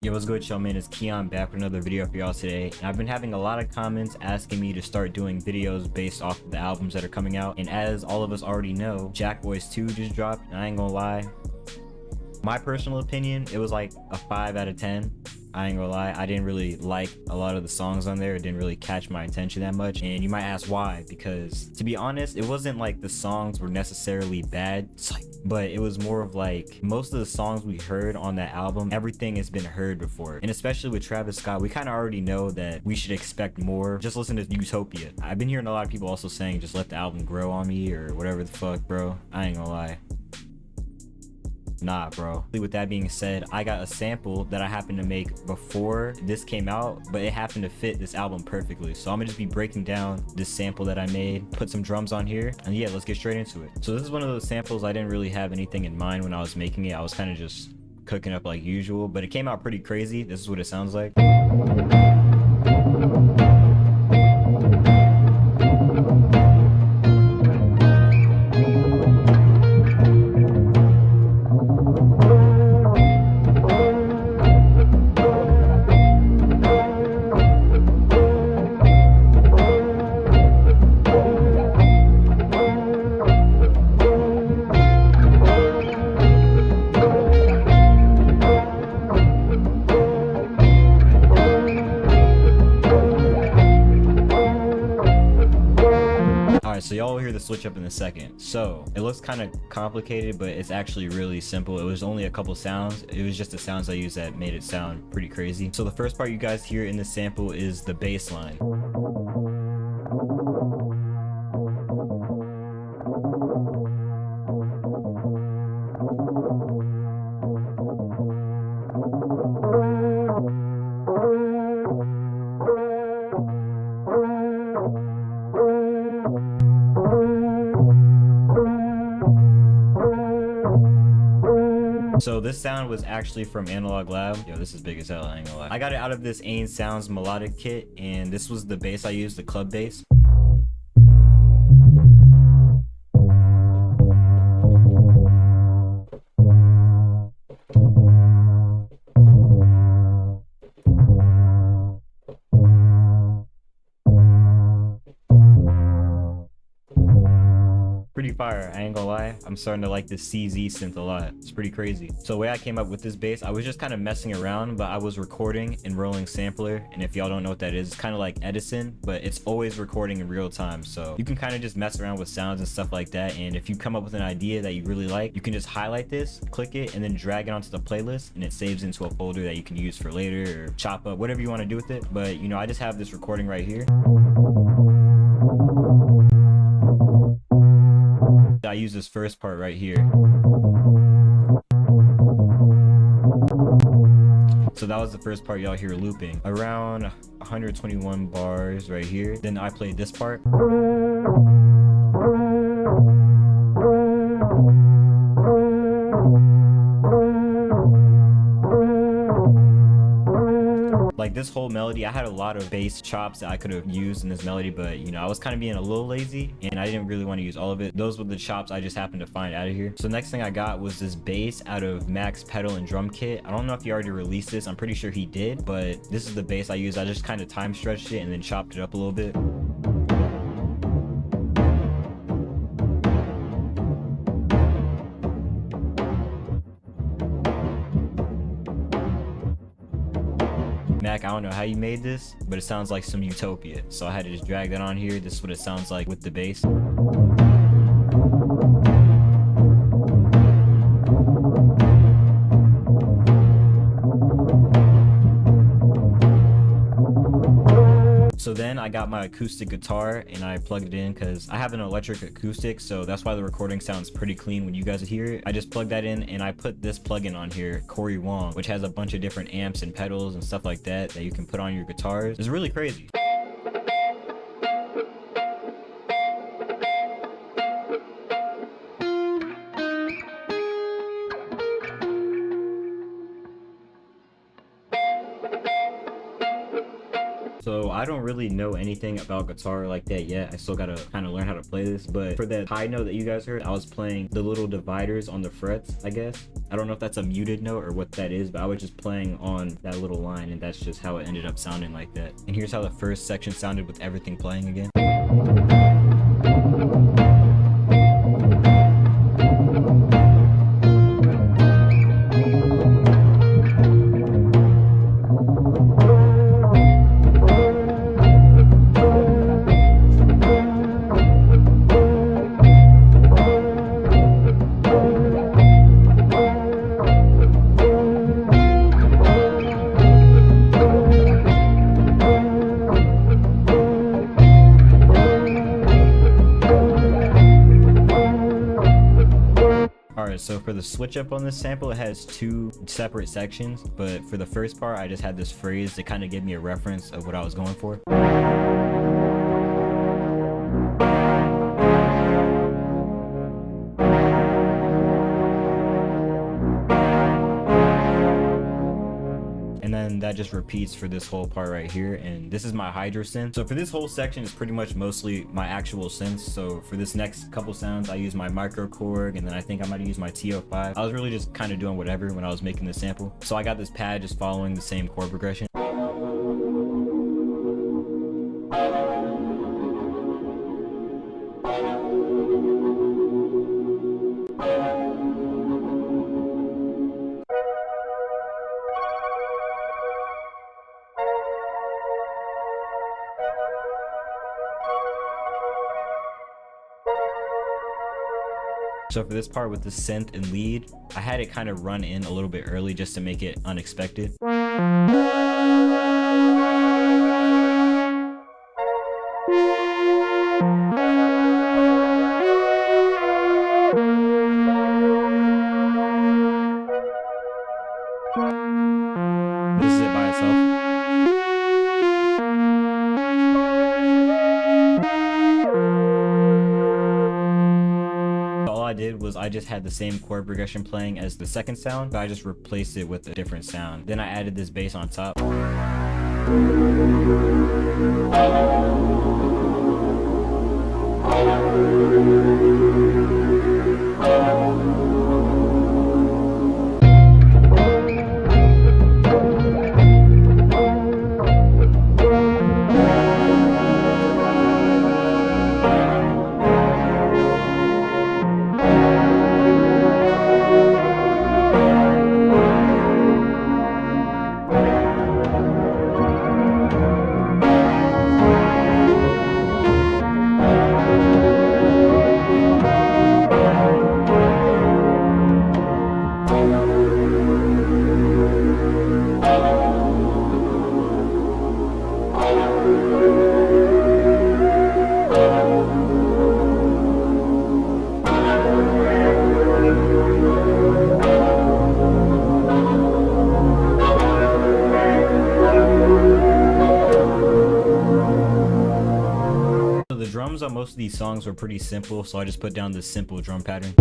Yo, what's good, y'all, man? It's Keon back with another video for y'all today. And I've been having a lot of comments asking me to start doing videos based off of the albums that are coming out. And as all of us already know, JACKBOYS 2 just dropped, and I ain't gonna lie. My personal opinion, it was like a 5 out of 10. I ain't gonna lie, I didn't really like a lot of the songs on there. It didn't really catch my attention that much. And you might ask why, because to be honest, it wasn't like the songs were necessarily bad, but it was more of like most of the songs we heard on that album, everything has been heard before. And especially with Travis Scott, we kind of already know that we should expect more. Just listen to Utopia. I've been hearing a lot of people also saying just let the album grow on me or whatever the fuck, bro. I ain't gonna lie. Nah, bro. With that being said, I got a sample that I happened to make before this came out, but it happened to fit this album perfectly. So I'm gonna just be breaking down this sample that I made, put some drums on here, and yeah, let's get straight into it. So this is one of those samples I didn't really have anything in mind when I was making it. I was kind of just cooking up like usual, but it came out pretty crazy. This is what it sounds like. So y'all will hear the switch up in a second. So it looks kind of complicated, but it's actually really simple. It was only a couple sounds. It was just the sounds I used that made it sound pretty crazy. So the first part you guys hear in this sample is the bass line. So this sound was actually from Analog Lab. Yo, this is big as hell, I ain't gonna lie. I got it out of this Ain Sounds melodic kit, and this was the bass I used, the club bass. Pretty fire, I ain't gonna lie. I'm starting to like this CZ synth a lot. It's pretty crazy. So the way I came up with this bass, I was just kind of messing around, but I was recording in rolling sampler. And if y'all don't know what that is, it's kind of like Edison, but it's always recording in real time. So you can kind of just mess around with sounds and stuff like that. And if you come up with an idea that you really like, you can just highlight this, click it, and then drag it onto the playlist, and it saves into a folder that you can use for later or chop up, whatever you want to do with it. But you know, I just have this recording right here. I use this first part right here. So that was the first part y'all hear looping. Around 121 bars right here. Then I played this part. Like this whole melody, I had a lot of bass chops that I could have used in this melody, but you know, I was kind of being a little lazy and I didn't really want to use all of it. Those were the chops I just happened to find out of here. So next thing I got was this bass out of Mac's pedal and drum kit. I don't know if he already released this. I'm pretty sure he did, but this is the bass I used. I just kind of time stretched it and then chopped it up a little bit. Mac, I don't know how you made this, but it sounds like some Utopia. So I had to just drag that on here. This is what it sounds like with the bass. So then I got my acoustic guitar and I plugged it in because I have an electric acoustic, so that's why the recording sounds pretty clean when you guys hear it. I just plugged that in and I put this plugin on here, Cory Wong, which has a bunch of different amps and pedals and stuff like that that you can put on your guitars. It's really crazy. So I don't really know anything about guitar like that yet. I still gotta kind of learn how to play this, but for that high note that you guys heard, I was playing the little dividers on the frets, I guess. I don't know if that's a muted note or what that is, but I was just playing on that little line, and that's just how it ended up sounding like that. And here's how the first section sounded with everything playing again. Alright, so for the switch up on this sample, it has two separate sections, but for the first part, I just had this phrase to kind of give me a reference of what I was going for. And then that just repeats for this whole part right here, and this is my HydraSynth. So for this whole section, it's pretty much mostly my actual synths. So for this next couple sounds, I use my MicroKorg, and then I think I might use my TO5. I was really just kind of doing whatever when I was making the sample. So I got this pad just following the same chord progression. So for this part with the synth and lead, I had it kind of run in a little bit early just to make it unexpected. This is it by itself. All I did was I just had the same chord progression playing as the second sound, but I just replaced it with a different sound. Then I added this bass on top. The drums on most of these songs were pretty simple, so I just put down this simple drum pattern.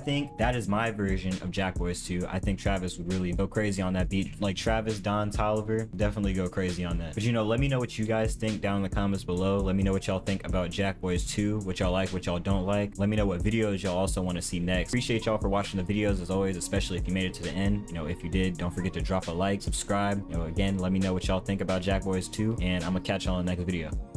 think that is my version of JACKBOYS 2. I think Travis would really go crazy on that beat. Like Travis, Don Tolliver, definitely go crazy on that. But you know, let me know what you guys think down in the comments below. Let me know what y'all think about JACKBOYS 2, what y'all like, what y'all don't like. Let me know what videos y'all also want to see next. Appreciate y'all for watching the videos as always, especially if you made it to the end. You know, if you did, don't forget to drop a like, subscribe. You know, again, let me know what y'all think about JACKBOYS 2, and I'm gonna catch y'all in the next video.